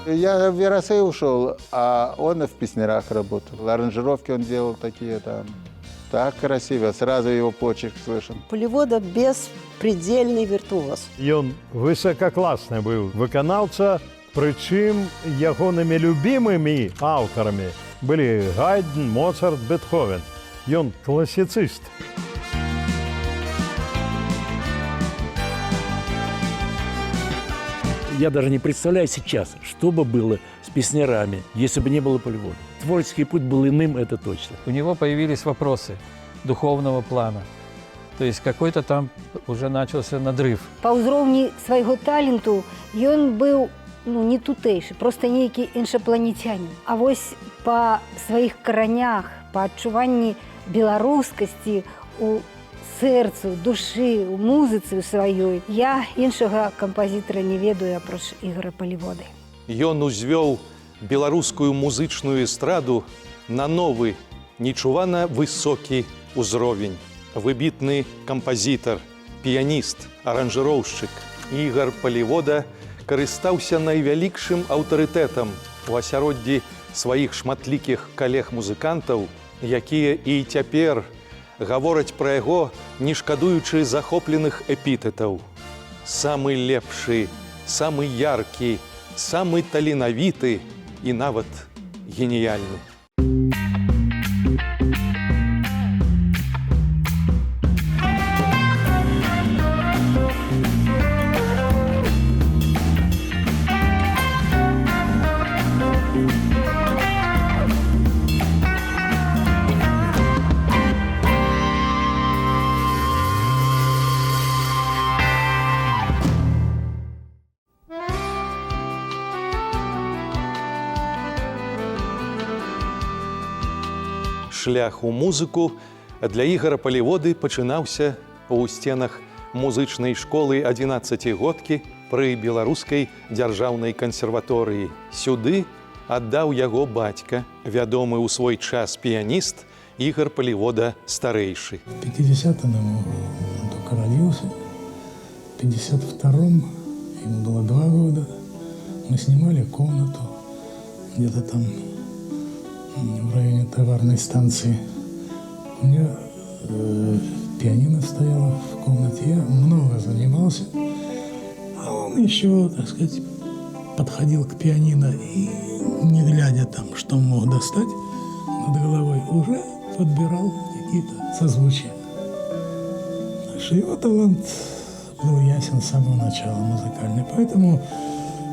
Я в Яросы ушел, а он в песнярах работал. Аранжировки он делал такие там. Так красиво, сразу его почерк слышен. Полевода беспредельный виртуоз. Ён высокакласны быў выканаўца, прычым ягонымі любімымі аўтарамі былі Гайдн, Моцарт, Бетховен. Ён класіцыст. Я даже не представляю сейчас, что бы было с песнярами, если бы не было Полевода. Творческий путь был иным, это точно. У него появились вопросы духовного плана. То есть какой-то там уже начался надрыв. Па ўзроўні свайго таленту ён быў не тутэйшы, проста нейкі іншапланетянін. А вось па сваіх каранях, па адчуванні беларускасці у сэрцу, душы, у музыцы сваёй, я іншага кампазітара не ведаю апроч Ігора Полеводы. Ён узвёў беларускую музычную эстраду на новы, нечувана высокі ўзровень. Выбітны кампазітар, піяніст, аранжыроўшчык Ігор Полевода карыстаўся найвялікшым аўтарытэтам у асяроддзі сваіх шматлікіх калег-музыкантаў, якія і цяпер гавораць пра яго, не шкадуючы захопленых эпітэтаў. Самы лепшы, самы яркі, самы таленавіты і нават геніяльны. Шлях у музыку для Ігора Полеводы пачынаўся ў сценах музычнай школы 11-годкі пры беларускай дзяржаўнай кансерваторыі. Сюды аддаў яго бацька, вядомы ў свой час піяніст Ігор Полевода старэйшы. В 50-м он только родился, в 52-м ему было 2 года. Мы снимали комнату где-то там в районе товарной станции. У меня пианино стояло в комнате. Я много занимался. А он еще, так сказать, подходил к пианино и, не глядя там, что он мог достать над головой, уже подбирал какие-то созвучия. Так что его талант был ясен с самого начала музыкальный. Поэтому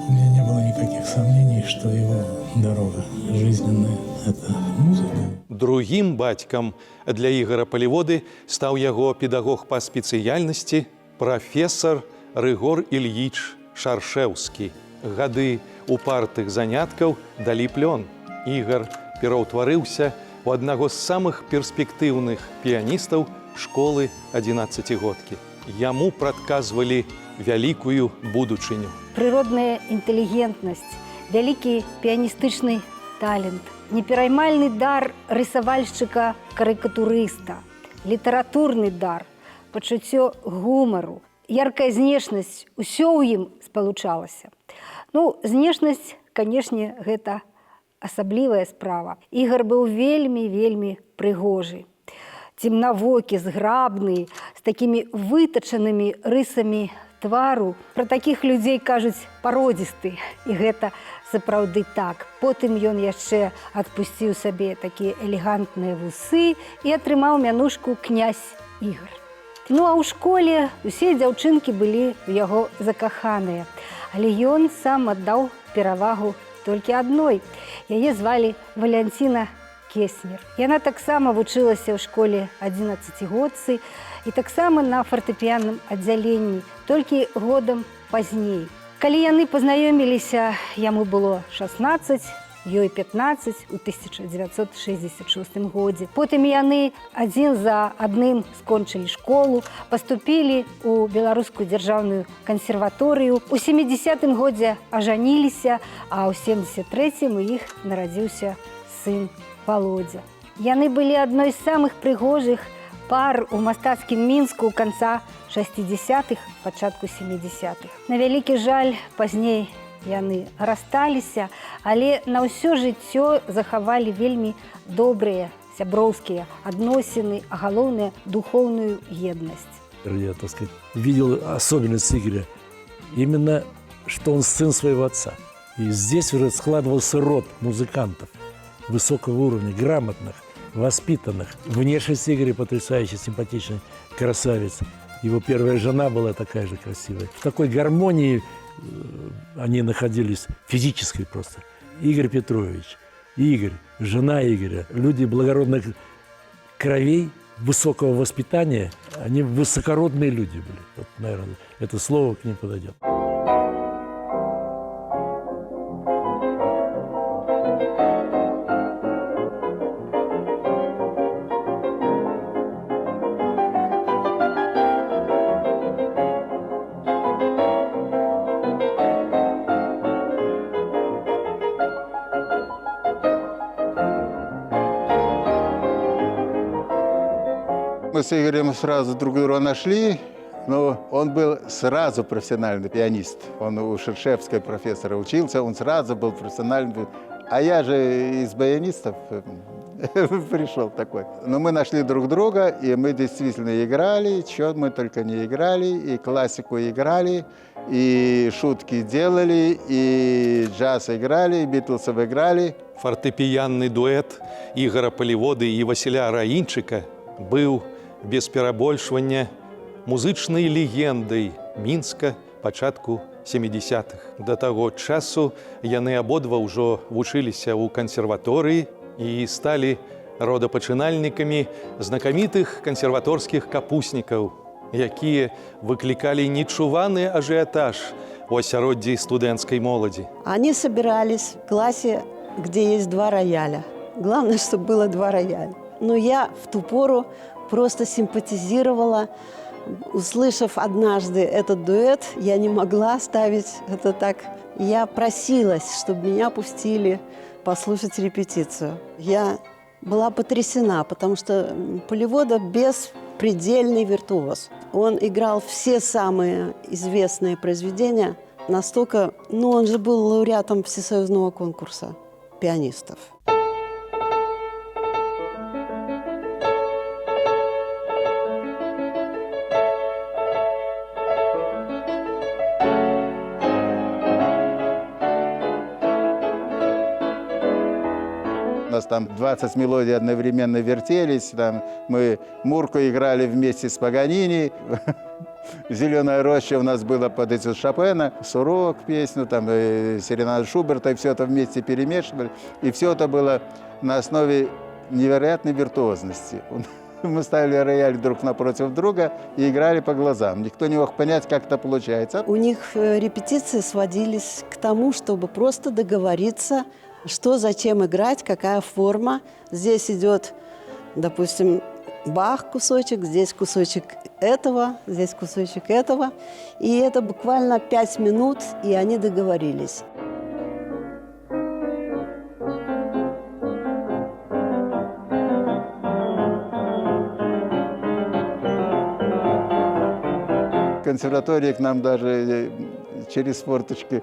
у меня не было никаких сомнений, что его дорога жизненная – это музыка. Другім бацькам для Ігора Полеводы стаў яго педагог па спецыяльнасці прафесар Рыгор Ільіч Шаршэўскі. Гады упартых заняткаў далі плён. Ігор пераўтварыўся у аднаго з самых перспектыўных піяністаў школы 11-годкі. Яму прадказвалі вялікую будучыню. Прыродная інтэлігентнасць, вялікі піяністычны талент, непераймальны дар рысавальшчыка-карыкатурыста, літаратурны дар, пачуццё гумару, яркая знешнасць, усё ў ім спалучалася. Знешнасць, канешне, гэта асаблівая справа. Ігор быў вельмі прыгожы, цемнавокі, зграбны, з такімі вытачанымі рысамі твару. Пра такіх людзей кажуць пародзісты, і гэта сапраўды так. Потым ён яшчэ адпусціў сабе такія элегантныя вусы і атрымаў мянушку князь Ігор. А ў школе усе дзяўчынкі былі ў яго закаханыя, але ён сам аддаў перавагу толькі адной. Яе звалі Валянціна Кеснер. Яна таксама вучылася ў школе 11-годцы і таксама на фартэпіянным аддзяленні, толькі годам пазней. Калі яны пазнаёміліся, яму было 16, ёй 15 у 1966 годзе. Потым яны адзін за адным скончылі школу, паступілі ў Беларускую дзяржаўную кансерваторыю. У 70-м годзе ажаніліся, а ў 73-м у іх нарадзіўся сын Володя. Яны былі адной з самых прыгожых пар у мастацкім Мінску ў канца 60-х, пачатку 70-х. На вялікі жаль, пазней яны рассталіся, але на ўсё жыццё захавалі вельмі добрыя сяброўскія адносіны, а галоўнае духоўную еднасць. Я, так сказать, видел особенность Игоря. Именно, что он сын своего отца. И здесь уже складывался род музыкантов высокого уровня, грамотных, воспитанных. Внешность Игоря потрясающая, симпатичный красавец. Его первая жена была такая же красивая. В такой гармонии они находились, физической просто. Игорь Петрович, Игорь, жена Игоря, люди благородных кровей, высокого воспитания, они высокородные люди были. Вот, наверное, это слово к ним подойдет. Мы с Игорем сразу друг друга нашли, но он был сразу профессиональный пианист. Он у Шершевской профессора учился, он сразу был профессиональный. А я же из баянистов пришел такой. Но мы нашли друг друга, и мы действительно играли, что мы только не играли, и классику играли, и шутки делали, и джаз играли, и Битлсов играли. Фортепіянны дуэт Ігора Паліводы і Васіля Раінчыка быў без перабольшвання музычнай легендай Мінска пачатку 70-х. Да таго часу яны абодва ўжо вучыліся ў кансерваторыі і сталі родапачынальнікамі знакамітых кансерваторскіх капуснікаў, якія выклікалі нечуваны ажыятаж у асяроддзі студэнцкай моладзі. Они собирались в классе, где есть 2 рояля. Главное, чтобы было 2 рояля. Но я в ту пору просто симпатизировала. Услышав однажды этот дуэт, я не могла оставить это так. Я просилась, чтобы меня пустили послушать репетицию. Я была потрясена, потому что Палівода беспредельный виртуоз. Он играл все самые известные произведения настолько... Ну, он же был лауреатом всесоюзного конкурса пианистов. У нас там 20 мелодий одновременно вертелись. Там мы Мурку играли вместе с Паганини. «Зеленая роща» у нас было под этим Шопена. «Сурок» песню, там серенаду Шуберта. И все это вместе перемешивали. И все это было на основе невероятной виртуозности. Мы ставили рояль друг напротив друга и играли по глазам. Никто не мог понять, как это получается. У них репетиции сводились к тому, чтобы просто договориться, что, зачем играть, какая форма. Здесь идет, допустим, Бах кусочек, здесь кусочек этого, здесь кусочек этого. И это буквально 5 минут, и они договорились. В консерватории к нам даже через форточки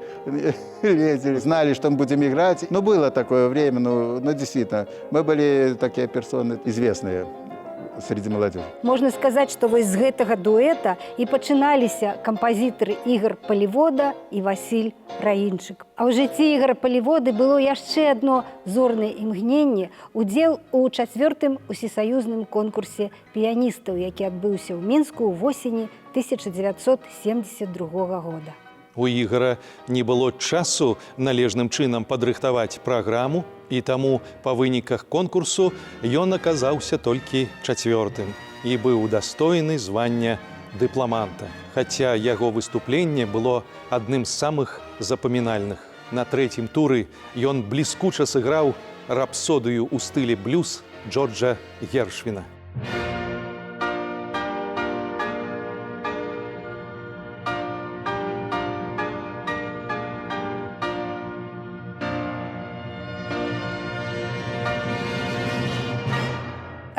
лезли, знали, что мы будем играть. Ну, было такое время, ну действительно, мы были такие персоны известные среди молодежи. Можна сказаць, што вось з гэтага дуэта і пачыналіся кампазітары Ігор Палівода і Васіль Раінчык. А ў жыцці Ігора Паліводы было яшчэ адно зорнае імгненне – удзел у 4-м усесаюзным конкурсе піяністаў, які адбыўся ў Мінску ў восені 1972 года. У Ігора не было часу належным чынам падрыхтаваць праграму, і таму па выніках конкурсу ён аказаўся толькі 4-тым і быў удастойны звання дыпламанта. Хаця яго выступленне было адным з самых запамінальных. На 3-м туры ён бліскуча сыграў рапсодыю ў стылі блюз Джорджа Гершвіна.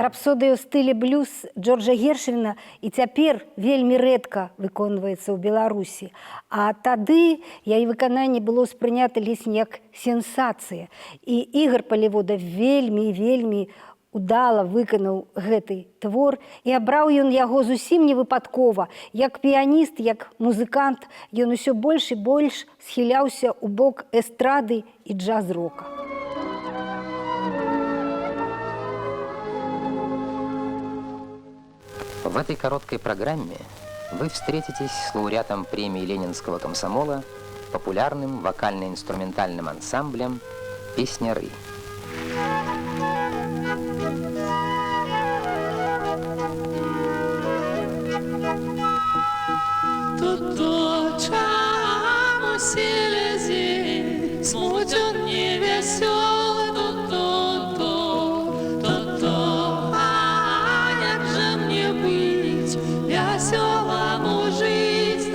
рапсодыя ў стылі блюз Джорджа Гершвіна і цяпер вельмі рэдка выконваецца ў Беларусі. А тады яе выкананне было ўспрынята ледзь як сенсацыя. І Ігор Палівода вельмі удала выканаў гэты твор, і абраў ён яго зусім не выпадкова. Як піяніст, як музыкант, ён усё больш і больш схіляўся ў бок эстрады і джаз-рока. В этой короткой программе вы встретитесь с лауреатом премии Ленинского комсомола, популярным вокально-инструментальным ансамблем «Песняры». Смутен, невесел, а як же мне быть, веселому жить,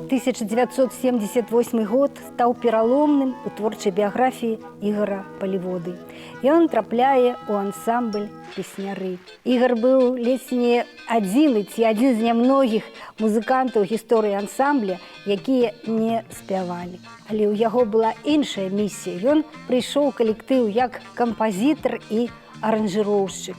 1978 год стаў пераломным у творчай біяграфіі Ігора Паліводы. Ён трапляе ў ансамбль «Песняры». Ігор быў ледзь не адзін з нямногіх музыкантаў гісторыі ансамбля, якія не спявалі. Але ў яго была іншая місія. Ён прыйшоў у калектыў як кампазітар і аранжыроўшчык.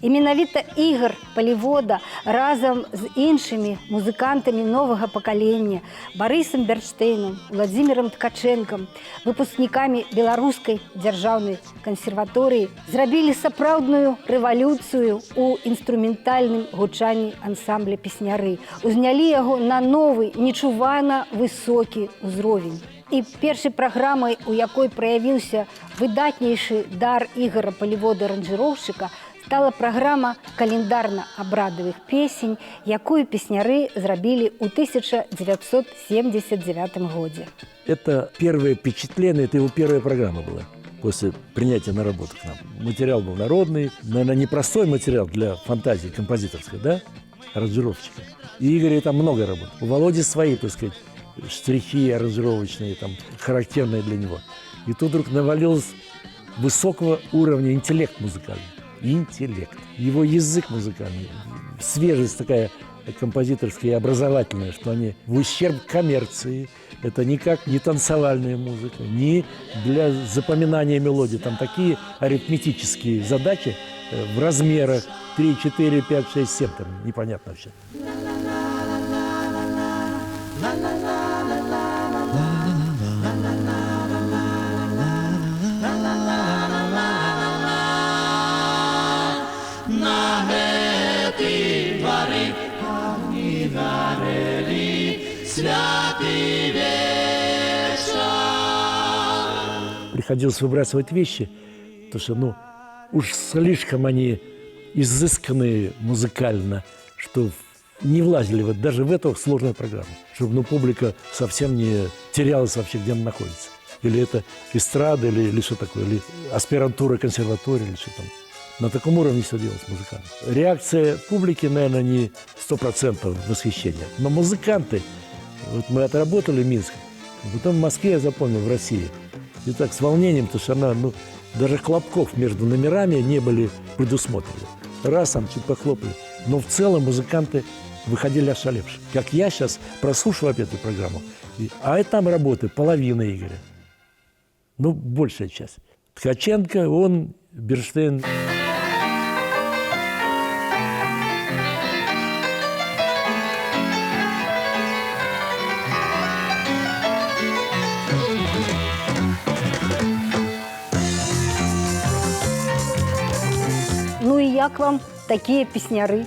І менавіта Ігор Палівода разам з іншымі музыкантамі новага пакалення, Барысам Бернштейнам, Владзімірам Ткачэнкам, выпускнікамі Беларускай дзяржаўнай кансерваторыі, зрабілі сапраўдную рэвалюцыю ў інструментальным гучанні ансамбля «Песняры». Узнялі яго на новы, нечувана высокі ўзровень. І першай праграмай, у якой праявіўся выдатнейшы дар Ігора Палівода аранжыроўшчыка, стала праграма календарна-абрадавых песень, якую «Песняры» зрабілі ў 1979 годзе. Это первое впечатление, это его первая программа была после принятия на работу к нам. Материал был народный, наверное, непростой материал для фантазии композиторской, да, аранжировщика. И Игорь там много работал. У Володи свои, так сказать, штрихи аранжировочные, там, характерные для него. И тут вдруг навалилось высокого уровня интеллект музыкальный. Интеллект. Его язык музыкальный. Свежесть такая композиторская и образовательная, что они в ущерб коммерции. Это никак не танцевальная музыка, не для запоминания мелодий. Там такие арифметические задачи в размерах 3, 4, 5, 6, 7. Там непонятно вообще. Приходилось выбрасывать вещи, потому что, уж слишком они изысканные музыкально, что не влазили даже в эту сложную программу, чтобы публика совсем не терялась вообще, где она находится. Или это эстрада, или что такое, или аспирантура консерватории, или что там. На таком уровне все делалось музыкально. Реакция публики, наверное, не 100% восхищения. Но музыканты, вот мы отработали в Минске, потом в Москве я запомнил, в России. И так с волнением, потому что она, даже хлопков между номерами не были предусмотрены. Раз там чуть похлопали. Но в целом музыканты выходили ошалевшие. Как я сейчас прослушал опять эту программу, а там работает половина Игоря. Большая часть. Ткаченко, он, Бернштейн. Як вам такія песняры?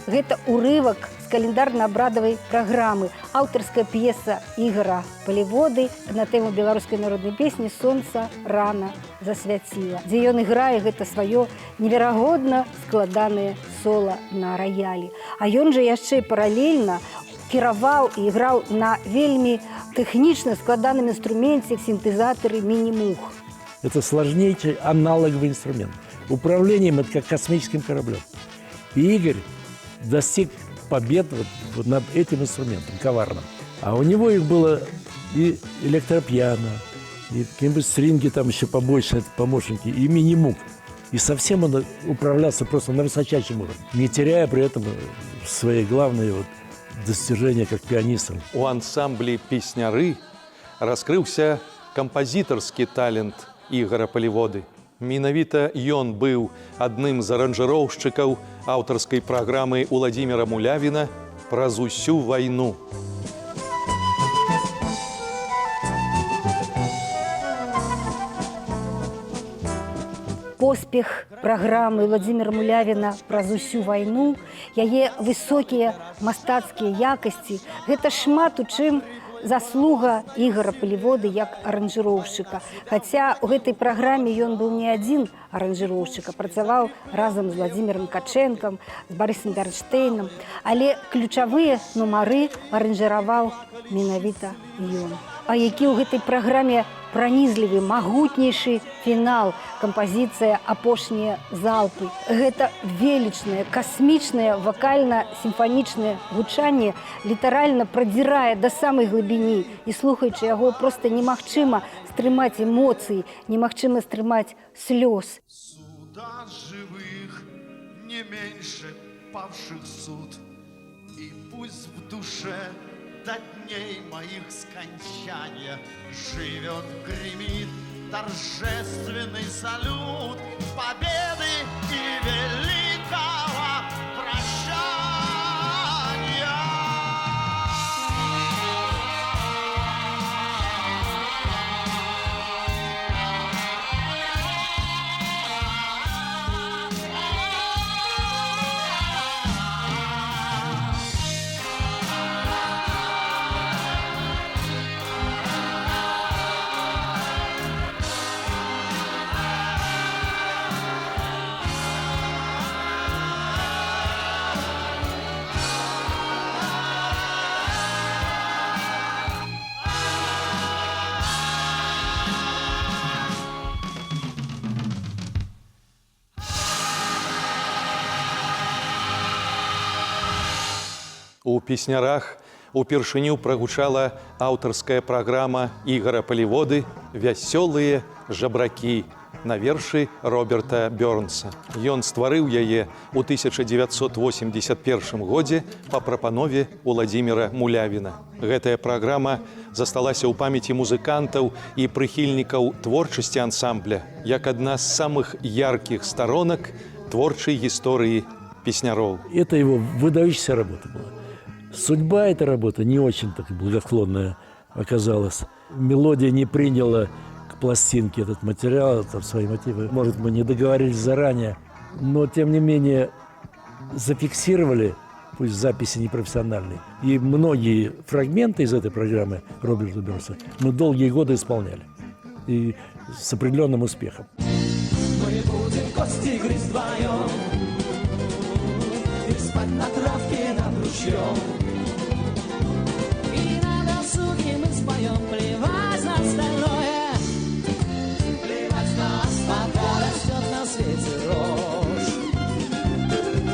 Гэта урывак з календарна-абрадавай праграмы, аўтарская п'еса Ігора Паліводы на тэму беларускай народнай песні «Сонца рана засвяціла», дзе ён іграе гэта сваё неверагодна складанае сола на раялі. А ён жа яшчэ паралельна кіраваў і іграў на вельмі тэхнічна складаным інструменце сінтэзатары «Міні-мух». Это сложнейший аналоговый инструмент. Управлением это как космическим кораблем. И Игорь достиг побед вот над этим инструментом коварным. А у него их было и электропиано, и какие-нибудь стринги там еще побольше, помощники, и мини-мук. И совсем он управлялся просто на высочайшем уровне, не теряя при этом свои главные достижения как пианиста. У ансамблі «Песняры» раскрыўся кампазітарскі талент Ігора Паліводы. Менавіта ён быў адным з аранжыроўшчыкаў аўтарскай праграмы Уладзіміра Мулявіна «Праз усю вайну». Поспех праграмы Владзіміра Мулявіна «Праз усю вайну», яе высокія мастацкія якасці – гэта шмат у чым заслуга Ігора Паліводы як аранжыроўшчыка. Хаця ў гэтай праграме ён быў не адзін аранжыроўшчык, а працаваў разам з Владзімірам Качэнкам, з Барысам Бернштэйнам, але ключавыя нумары аранжыраваў менавіта ён. А які ў гэтай праграме пранізлівы, магутнейшы фінал, кампазіцыя «Апошнія залпы». Гэта велічнае, касмічнае, вакальна-сімфанічнае гучанне літаральна прадзірае да самай глыбіні, і слухаючы яго проста немагчыма стрымаць эмоцыі, немагчыма стрымаць слёз. Суда живых не меньше павших суд, и пусть в душе до дней моих скончания живет, гремит торжественный салют победы и великого прощания. У «Песнярах» упершыню прагучала аўтарская праграма Ігора Паліводы «Вясёлыя жабракі» на вершы Роберта Бёрнса. Ён стварыў яе ў 1981 годзе па прапанове Уладзіміра Мулявіна. Гэтая праграма засталася ў памяці музыкантаў і прыхільнікаў творчасці ансамбля як адна з самых яркіх сторонок творчай гісторыі песняроў. Это его выдающаяся работа была. Судьба этой работы не очень так благосклонная оказалась. Мелодия не приняла к пластинке этот материал, там, свои мотивы. Может, мы не договорились заранее, но, тем не менее, зафиксировали, пусть записи непрофессиональные. И многие фрагменты из этой программы Роберта Бёрнса мы долгие годы исполняли. И с определенным успехом. Мы будем кости грызть вдвоем и спать на травке над ручьем. И на досуге мы споем, плевать на остальное, плевать на нас, пока растет на свете рожь.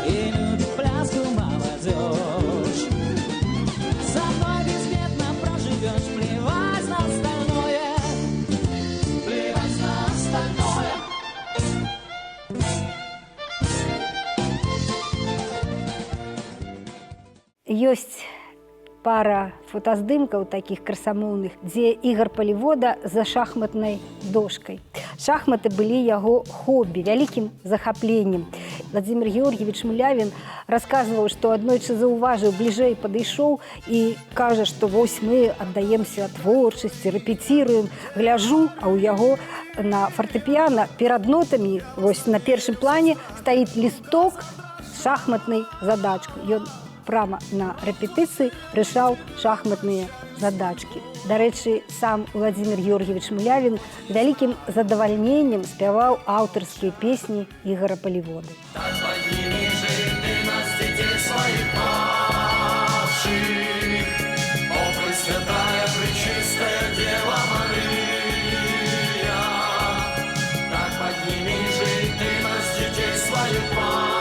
И любит пляску молодежь. Со мной безбедно проживешь, плевать на остальное, плевать на остальное. Ёсць пара фотаздымкаў такіх красамоўных, дзе Ігор Палівода за шахматнай дошкай. Шахматы былі яго хобі, вялікім захапленнем. Владзімір Георгіевіч Мулявін расказваў, што аднойчы заўважыў, бліжэй падышоў і кажа, што вось мы аддаемся творчасці, рэпеціруем. Гляжу, а ў яго на фартэпіяна перад нотамі, вось на першым плане, стаіць лісток з шахматнай задачкай. Ён прямо на рэпетыцыі рашаў шахматныя задачкі. Дарэчы, сам Владзімір Георгіевіч Мулявін вялікім задавальненнем спяваў аўтарскія песні Ігора Паліводы. Так подними же ты нас, детей своих павших, о Пресвятая, Пречистая Дева Мария. Так подними же ты нас, детей своих павших,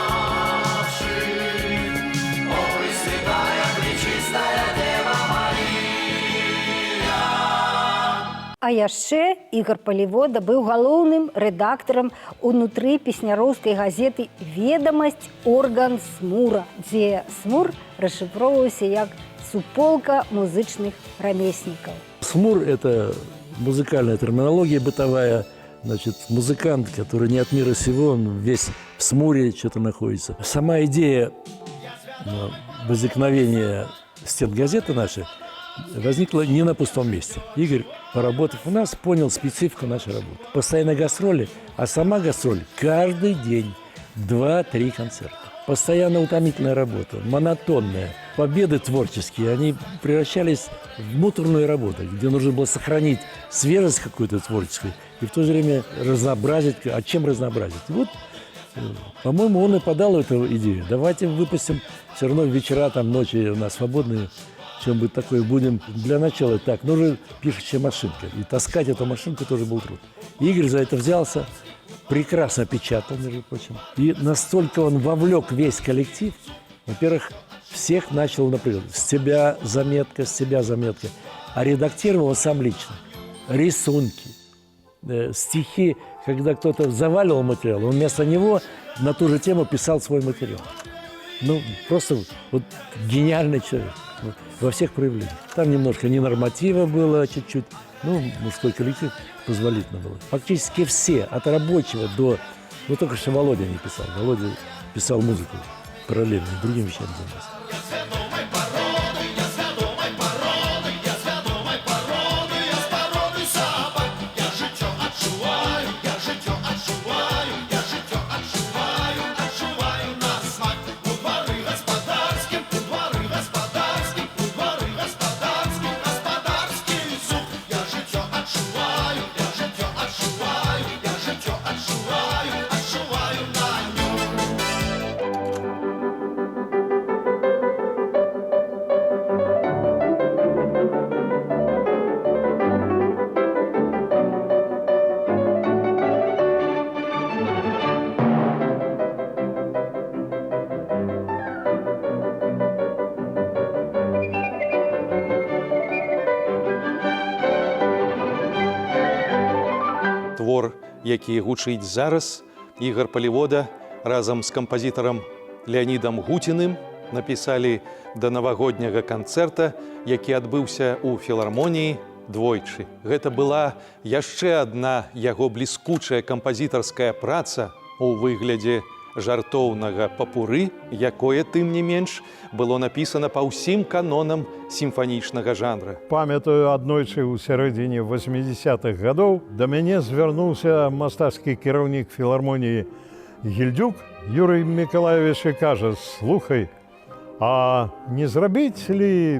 А яшчэ Ігор Палівода быў галоўным рэдактарам унутры песняроўскай газеты «Ведамасць. Орган Смура», дзе Смур расшыфроўваўся як суполка музычных рамеснікаў. Смур – это музыкальная терминология бытовая. Значит, музыкант, который не от мира сего, он весь в смуре что-то находится. Сама идея возникновения стен газеты нашей возникла не на пустом месте. Игорь, поработав у нас, понял специфику нашей работы. Постоянно гастроли, а сама гастроль каждый день 2-3 концерта. Постоянно утомительная работа, монотонная. Победы творческие, они превращались в муторную работу, где нужно было сохранить свежесть какую-то творческую и в то же время разнообразить. А чем разнообразить? И вот, по-моему, он и подал эту идею. Давайте выпустим все равно вечера, там ночи у нас свободные, чем-нибудь такое будем. Для начала так, нужна пишущая машинка. И таскать эту машинку тоже был труд. Игорь за это взялся, прекрасно печатал, между прочим. И настолько он вовлек весь коллектив. Во-первых, всех начал, например, с тебя заметка, а редактировал сам лично. Рисунки, стихи, когда кто-то заваливал материал, он вместо него на ту же тему писал свой материал. Ну, просто вот гениальный человек во всех проявлениях. Там немножко ненорматива было чуть-чуть, ну, мужской коллектив позволительно было. Фактически все, от рабочего до... Ну, только что Володя не писал. Володя писал музыку параллельно, другим вещам занимался. Твор, які гучыць зараз, Ігор Палівода разам з кампазітарам Леонідам Гуціным напісалі да навагодняга канцэрта, які адбыўся ў філармоніі двойчы. Гэта была яшчэ адна яго бліскучая кампазітарская праца у выглядзе жартоўнага папуры, якое, тым не менш, было напісана па ўсім канонам сімфанічнага жанра. Памятаю, аднойчы ў сярэдзіне 80-х гадоў да мяне звярнуўся мастацкі кіраўнік філармоніі Гільдзюк Юрый Мікалаевіч і кажа: «Слухай, а не зрабіць ли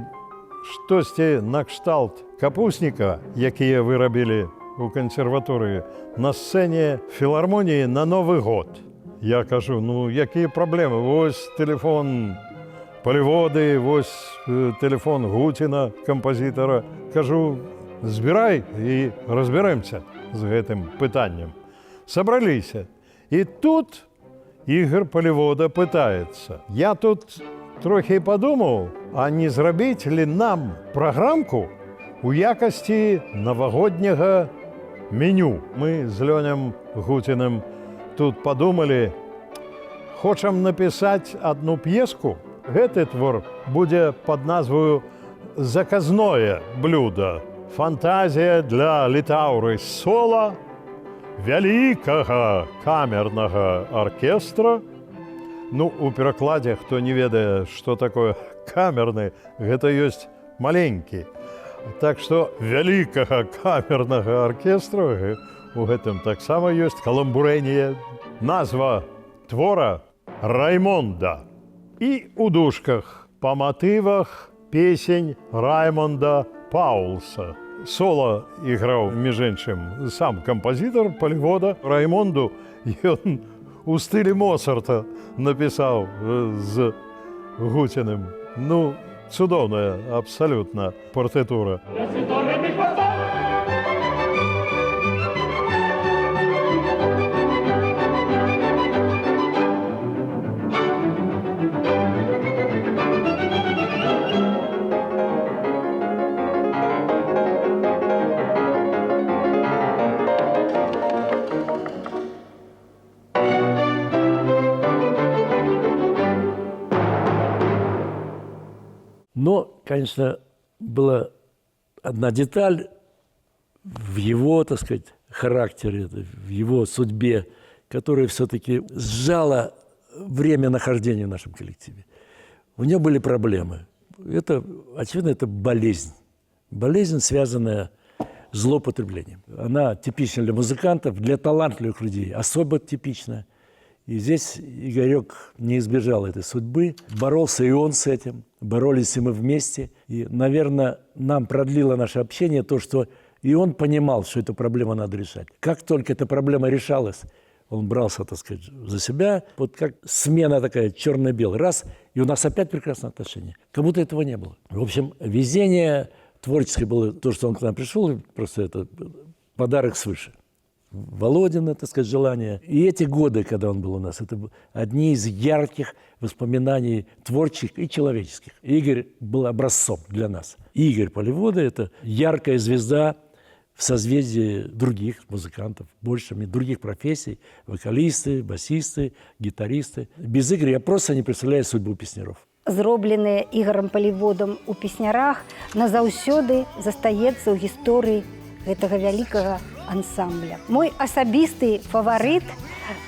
штосьці накшталт капусніка, якія вы рабілі ў кансерваторыі, на сцэне філармоніі на Новы год?» Я кажу: «Ну, якія праблемы? Вось тэлефон Паліводы, вось тэлефон Гуціна, кампазітара. Кажу, збірай і разбярэмся з гэтым пытаннем». Сабраліся. І тут Ігор Палівода пытаецца: «Я тут трохі падумаў, а не зрабіць ли нам праграмку у якасці навагодняга меню?» Мы з Лёнем Гуціным тут подумали, хочам написать одну пьеску. Гэты твор будзе под назвою «Заказное блюдо. Фантазія для літаўры сола вялікага камернага аркестра». Ну, у перакладзе, хто не ведае, што такое камерны, гэта ёсць маленькі. Так што вялікага камернага аркестра у гэтым таксама ёсць каламбурэнне. Назва твора «Раймонда». І у дужках па матывах песень Раймонда Паулса. Соло іграў, між іншым, сам кампазітар Палівода. Раймонду ён у стылі Моцарта напісаў з Гуціным. Ну, цудоўная абсалютна партытура. Но, конечно, была одна деталь в его, так сказать, характере, в его судьбе, которая все-таки сжала время нахождения в нашем коллективе. У него были проблемы. Это, очевидно, это болезнь. Болезнь, связанная с злоупотреблением. Она типична для музыкантов, для талантливых людей особо типична. И здесь Игорек не избежал этой судьбы. Боролся и он с этим. Боролись и мы вместе. И, наверное, нам продлило наше общение то, что и он понимал, что эту проблему надо решать. Как только эта проблема решалась, он брался, так сказать, за себя. Вот как смена такая черно-белая. Раз, и у нас опять прекрасные отношения. Как будто этого не было. В общем, везение творческое было то, что он к нам пришел, просто это подарок свыше. Володин, так сказать, желание. И эти годы, когда он был у нас, это одни из ярких воспоминаний творческих и человеческих. Игорь был образцом для нас. Игорь Поливода – это яркая звезда в созвездии других музыкантов, больше других профессий, вокалисты, басисты, гитаристы. Без Игоря я просто не представляю судьбу песняров. Зробленае Ігорам Паліводам у песнярах назаўсёды застаецца ў гісторыі гэтага вялікага ансамбля. Мой асабісты фаварыт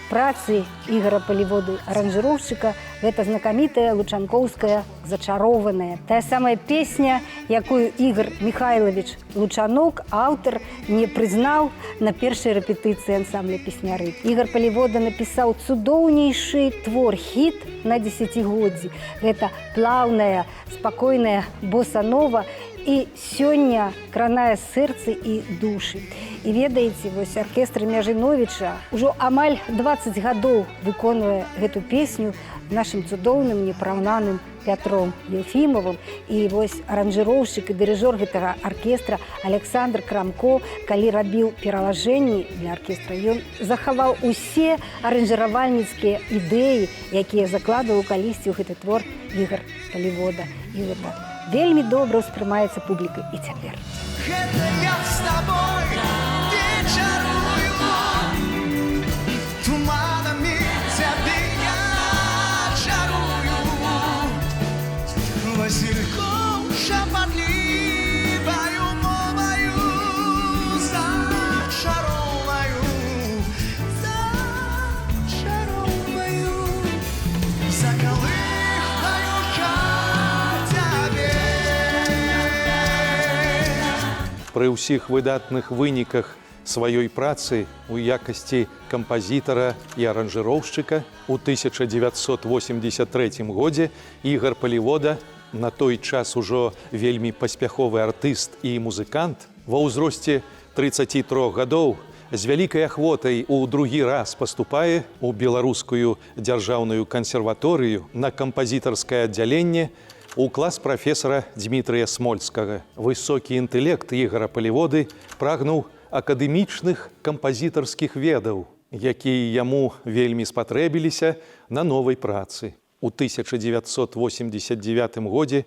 працы Ігора Паліводы аранжыроўшчыка – гэта знакамітая лучанкоўская «Зачарованая». Тая самая песня, якую Ігор Михайлович Лучанок, аўтар, не прызнаў на першай рэпетыцыі ансамбля «Песняры». Ігор Палівода напісаў цудоўнейшы твор, хіт на дзесяцігоддзі. Гэта плаўная, спакойная боса-нова, і сёння кранае сэрцы і душы. І ведаеце, вось аркестр Мяжыновіча ўжо амаль 20 гадоў выконвае гэту песню з нашым цудоўным, непараўнаным Пятром Ефімовым. І вось аранжыроўшчык і дырыжор гэтага аркестра Александр Крамко, калі рабіў пералажэнні для аркестра, ён захаваў усе аранжыравальніцкія ідэі, якія закладваў калісьці ў гэты твор Ігор Палівода. І гэта вельмі добра ўспрымаецца публікай і цяпер. Гэта я з табой не чарую, туманамі цябе я чарую, васільком шапатліваю моваю зачароваю, закалыхаю цябе. Пры ўсіх выдатных выніках сваёй працы у якасці кампазітара і аранжыроўшчыка у 1983 годзе Ігор Палівода, на той час ужо вельмі паспяховы артыст і музыкант, ва ўзросце 33 гадоў з вялікай ахвотай у другі раз паступае ў беларускую дзяржаўную кансерваторыю на кампазітарскае аддзяленне у клас прафесара Дмітрыя Смольскага. Высокі інтэлект Ігора Паліводы прагнуў акадэмічных кампазітарскіх ведаў, якія яму вельмі спатрэбіліся на новай працы. У 1989 годзе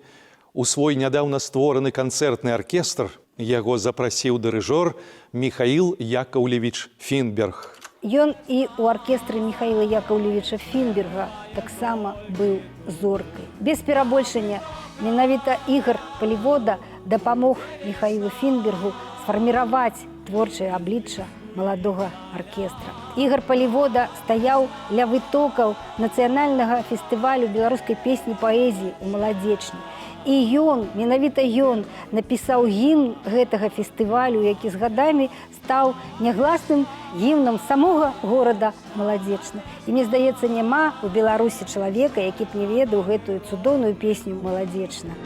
у свой нядаўна створаны канцэртны аркестр яго запрасіў дырыжор Михаил Яковлевич Фінберг. Ён і ў аркестры Михаила Яковлевича Фінберга таксама быў зоркай. Без перабольшання, менавіта Ігор Палівода дапамог Михаилу Фінбергу сфарміраваць творчае аблічча маладога аркестра. Ігор Палівода стаяў ля вытокаў нацыянальнага фестывалю беларускай песні паэзіі ў Маладзечні. І ён, менавіта ён, напісаў гімн гэтага фестывалю, які з гадамі стаў нягласным гімнам самога горада Маладзечна. І мне здаецца, няма ў Беларусі чалавека, які б не ведаў гэтую цудоўную песню «Маладзечна».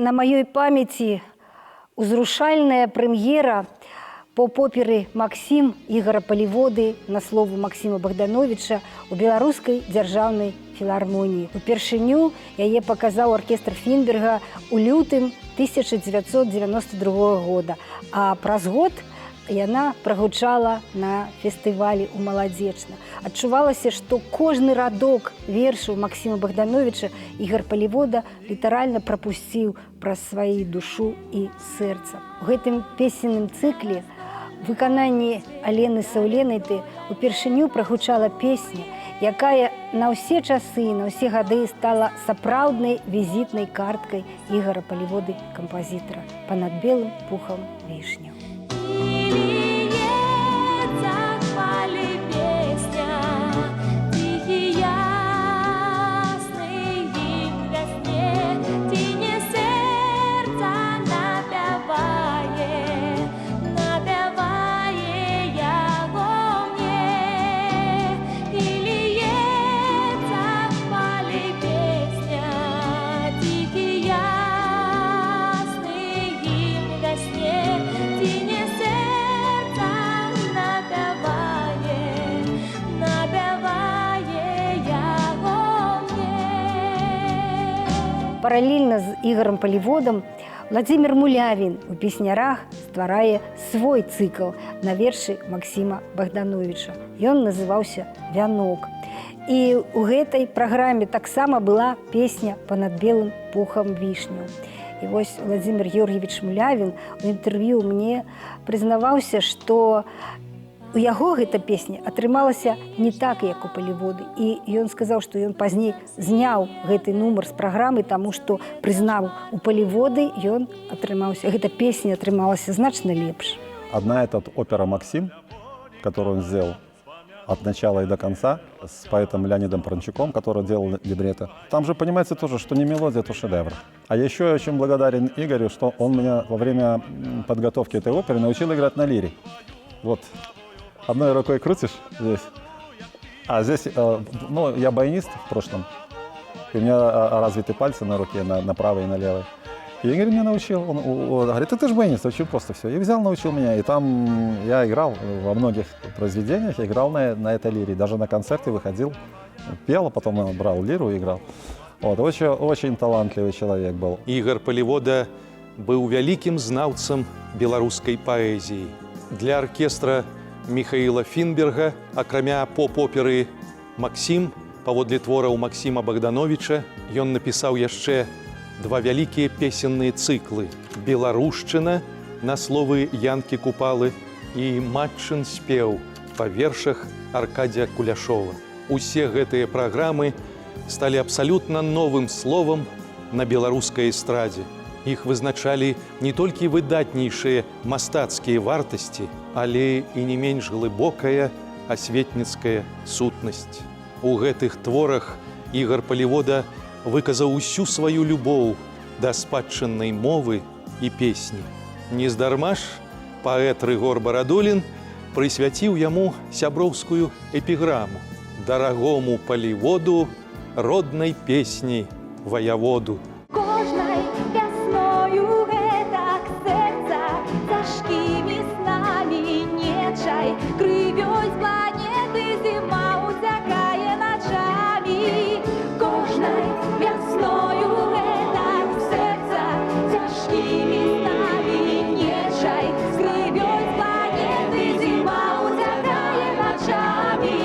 На маёй памяці узрушальная прэм'ера по поперы «Максім» Ігора Паліводы на слову Максіма Богдановича у беларускай дзяржаўнай філармоніі. Упершыню яе паказаў аркестр Фінберга ў лютым 1992 года, а праз год яна прагучала на фестывалі ў Маладзечна. Адчувалася, што кожны радок вершаў Максіма Богдановича Ігар Палівода літаральна прапусціў праз сваю душу і сэрца. У гэтым песенным цыкле выкананні Алены Саўленайты упершыню прагучала песня, якая на ўсе часы, на ўсе гады стала сапраўднай візітнай карткай Ігара Паліводы, кампазітара, «Панад белым пухам вішню». Паралельна з Ігарам Паліводам Владзімір Мулявін у песнярах стварае свой цыкл на вершы Максіма Богдановича. Ён называўся «Вянок». І ў гэтай праграме таксама была песня «Панад белым пухам вішню». І вось Владзімір Георгіевич Мулявін у інтэрв'ю мне прызнаваўся, што у яго гэта песня атрымалася не так, як у Паліводы. І ён сказаў, што ён пазней зняў гэты нумар з праграмы, таму што прызнаў, у Паліводы ён атрымаўся, гэта песня атрымалася значна лепш. Одна — это опера «Максим», которую он сделал от начала и до конца с поэтом Леонидом Прончуком, который делал либретто. Там же понимаете тоже, что не мелодия, то шедевр. А еще я очень благодарен Игорю, что он меня во время подготовки этой оперы научил играть на лире. Вот. Одной рукой крутишь здесь, а здесь, ну, я баянист в прошлом, и у меня развиты пальцы на руке, на правой и на левой. И Игорь меня научил, он говорит, ты же баянист, очень просто все. И взял, научил меня, и там я играл во многих произведениях, играл на этой лире, даже на концерте выходил, пел, а потом брал лиру и играл. Вот, очень талантливый человек был. Ігар Палівода быў вялікім знаўцам беларускай паэзіі. Для аркестра Михаила Фінберга, акрамя поп-оперы «Максим», паводле твораў Максіма Богдановича, ён напісаў яшчэ два вялікія песенныя цыклы «Беларушчына» на словы Янкі Купалы і «Матчын спеў» па вершах Аркадзя Куляшова. Усе гэтыя праграмы сталі абсалютна новым словам на беларускай эстрадзе. Іх вызначалі не толькі выдатнейшыя мастацкія вартасці, але і не менш глыбокая асветніцкая сутнасць. У гэтых творах Ігар Палівода выказаў усю сваю любоў да спадчыннай мовы і песні. Нездарма ж паэт Рыгор Барадулін прысвяціў яму сяброўскую эпіграму «Дарагому Паліводу роднай песні ваяводу». Кожнай вясною гэтак сэрца цяжкімі снамі нечай, крывёй з планеты зіма уцякае начамі. Кожнай вясною гэтак сэрца цяжкімі снамі нечай, крывёй з планеты зіма уцякае начамі.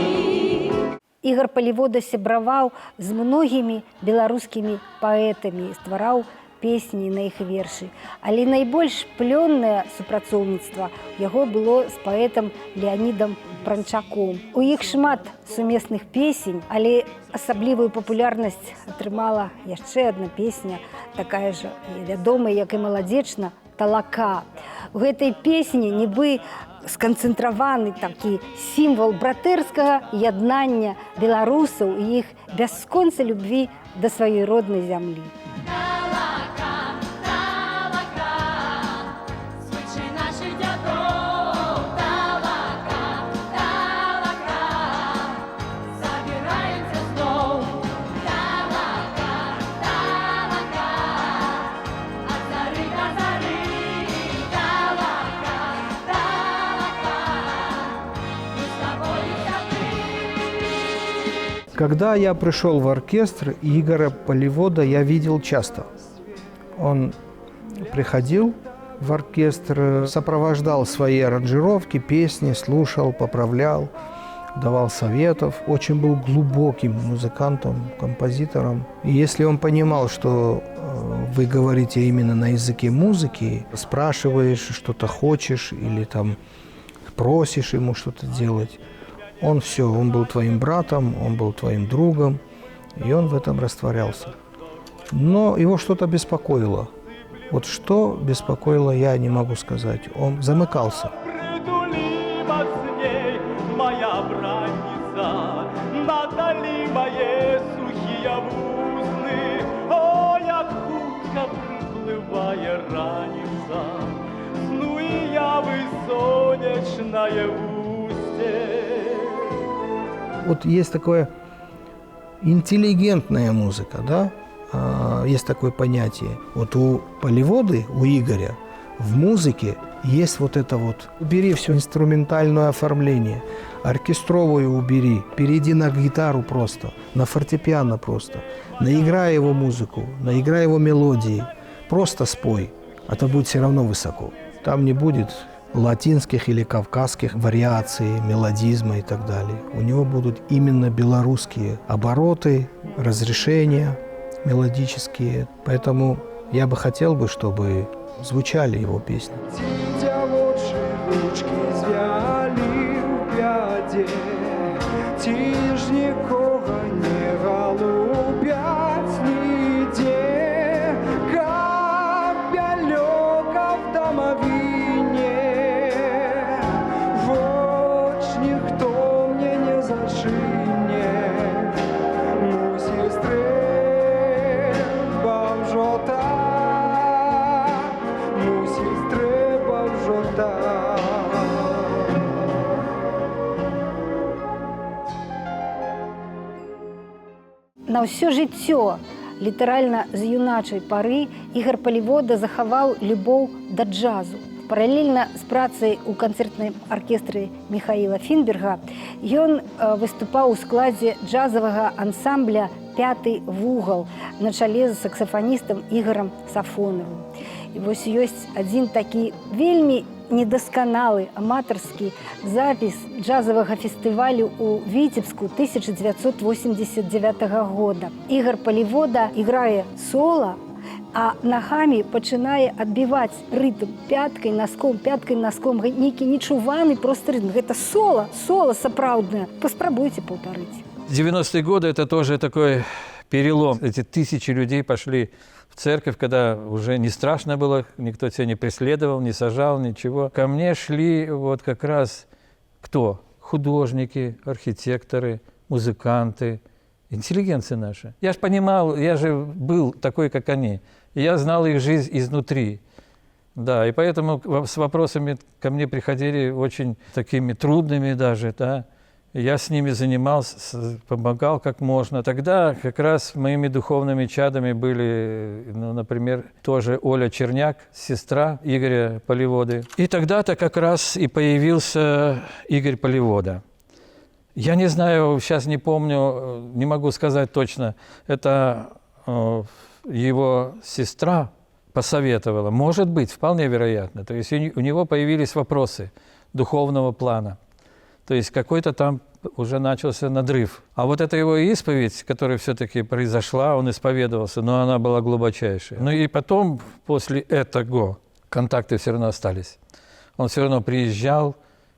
Ігар Палівода сябраваў з многімі беларускімі паэтамі, ствараў песні на іх вершы. Але найбольш плённае супрацоўніцтва яго было з паэтам Леонідам Пранчаком. У іх шмат сумесных песень, але асаблівую папулярнасць атрымала яшчэ адна песня, такая ж вядомая, як і маладзечна, «Талака». У гэтай песні нібы сканцэнтраваны такі сімвал братэрскага яднання беларусаў і іх бясконца любві да сваёй роднай зямлі. Когда я пришел в оркестр, Игоря Полевода я видел часто. Он приходил в оркестр, сопровождал свои аранжировки, песни, слушал, поправлял, давал советов. Очень был глубоким музыкантом, композитором. И если он понимал, что вы говорите именно на языке музыки, спрашиваешь, что-то хочешь или там просишь ему что-то делать, он все, он был твоим братом, он был твоим другом, и он в этом растворялся. Но его что-то беспокоило. Вот что беспокоило, я не могу сказать. Он замыкался. Притулима с ней моя бранница, надали мои сухие вузны. О, як хутко приплывая раница, ну и я высонечное устье. Вот есть такое интеллигентная музыка, да? Есть такое понятие. Вот у Полеводы, у Игоря, в музыке есть вот это вот. Убери все инструментальное оформление, оркестровую убери, перейди на гитару просто, на фортепиано просто. Наиграй его музыку, наиграй его мелодии, просто спой. Это будет все равно высоко. Там не будет латинских или кавказских вариаций, мелодизма и так далее. У него будут именно белорусские обороты, разрешения мелодические. Поэтому я бы хотел бы, чтобы звучали его песни. Ручки звяли в пяде, ті ж нікого не голубять ніде, капельока в домовине, воч ніхто мне не зашине, мусі стрельба в жота, мусі стрельба в жота. На ўсё жыццё, літаральна з юначай пары, Ігор Полевода захаваў любоў да джазу. Паралельна з працай у канцэртным аркестры Михаіла Фінберга ён выступаў у складзе джазавага ансамбля «Пяты вугал» на чале з саксафаністам Ігорам Сафонавым. І вось ёсць адзін такі вельмі недасканалы аматарскі запіс джазавага фестывалю ў Віцебску 1989 года. Ігор Полевода іграе соло, а нагамі пачынае адбіваць рытм пяткай носком, нейкі нечуваны просто рытм. Гэта соло сапраўднае. Паспрабуйце паўтарыць. 90-е годы – это тоже такой перелом. Эти тысячи людей пошли в церковь, когда уже не страшно было, никто тебя не преследовал, не сажал, ничего. Ко мне шли вот как раз кто? Художники, архитекторы, музыканты, интеллигенция наша. Я же понимал, я же был такой, как они. И я знал их жизнь изнутри. Да, и поэтому с вопросами ко мне приходили очень такими трудными даже, да. Я с ними занимался, помогал как можно. Тогда как раз моими духовными чадами были, ну, например, тоже Оля Черняк, сестра Игоря Полеводы. И тогда-то как раз и появился Игорь Полевода. Я не знаю, сейчас не помню, не могу сказать точно, это его сестра посоветовала. Может быть, вполне вероятно. То есть у него появились вопросы духовного плана. То есть какой-то там уже начался надрыв. А вот эта его исповедь, которая все-таки произошла, он исповедовался, но она была глубочайшая. Ну и потом, после этого, контакты все равно остались. Он все равно приезжал,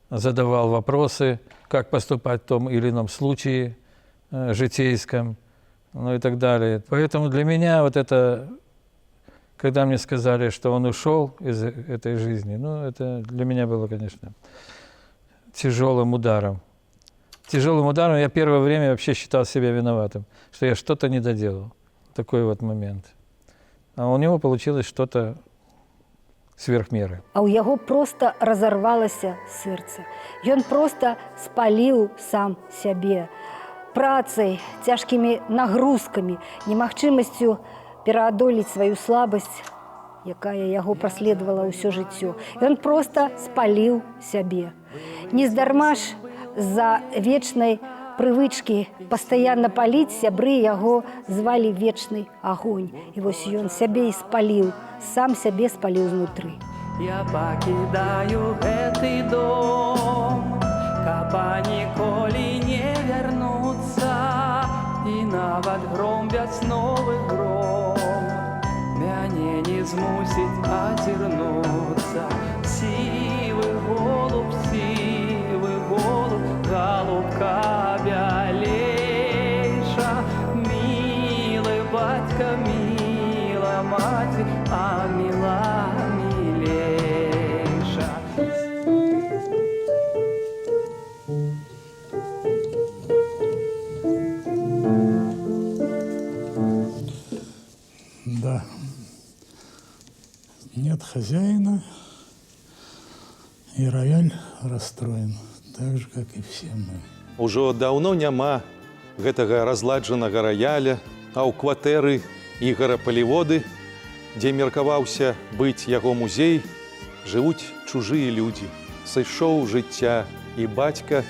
задавал вопросы, как поступать в том или ином случае житейском, ну и так далее. Поэтому для меня вот это, когда мне сказали, что он ушел из этой жизни, ну это для меня было, конечно, тяжелым ударом. Тяжелым ударом я первое время вообще считал себя виноватым, что я что-то не доделал. Такой вот момент. А у него получилось что-то сверх меры. А у яго просто разорвалася сэрца. Ён просто спаліў сам сябе працай, цяжкімі нагрузкамі, немагчымасцю пераадолець сваю слабасць, якая яго праследавала ўсё жыццё. Ён просто спаліў сябе. Нездарма ж з-за вечнай прывычкі пастаянна паліць, сябры яго звалі вечны агонь. І вось ён сябе і спаліў, сам сябе спаліў знутры. Я пакідаю гэты дом, каб ніколі не вярнуцца, і нават гром вясновы гром мяне не змусіць азірнуцца. Сівы голуб, голубка бялейша, мілы бацька, міла маці, а міла мілейша. Да. Нет хозяина, и рояль расстроен, так же, как и все мы. Ужо даўно няма гэтага разладжанага раяля, а ў кватэры Ігара Паліводы, дзе меркаваўся быць яго музей, жывуць чужыя людзі. Сышоў жыцця і бацька,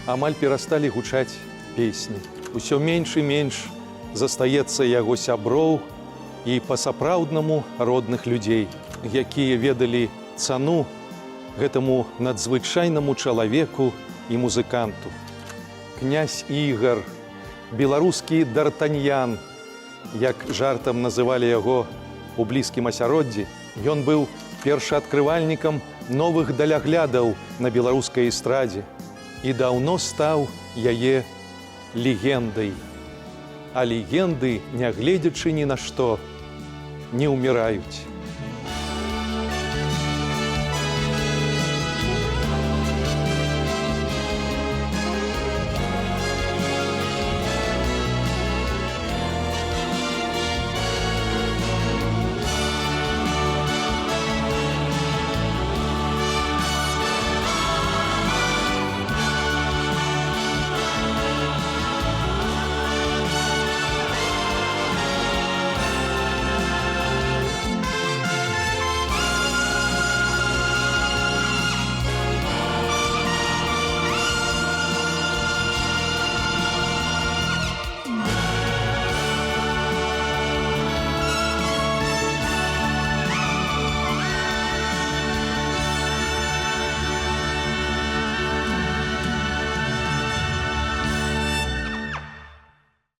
амаль перасталі гучаць песні. Усё менш і менш застаецца яго сяброў і па-сапраўднаму родных людзей, якія ведалі цану гэтаму надзвычайнаму чалавеку і музыканту. Князь Ігар, беларускі д'Артаньян, як жартам называлі яго у блізкім асяроддзі, ён быў першаадкрывальнікам новых даляглядаў на беларускай эстрадзе і даўно стаў яе легендай. А легенды, нягледзячы ні на што, не ўміраюць.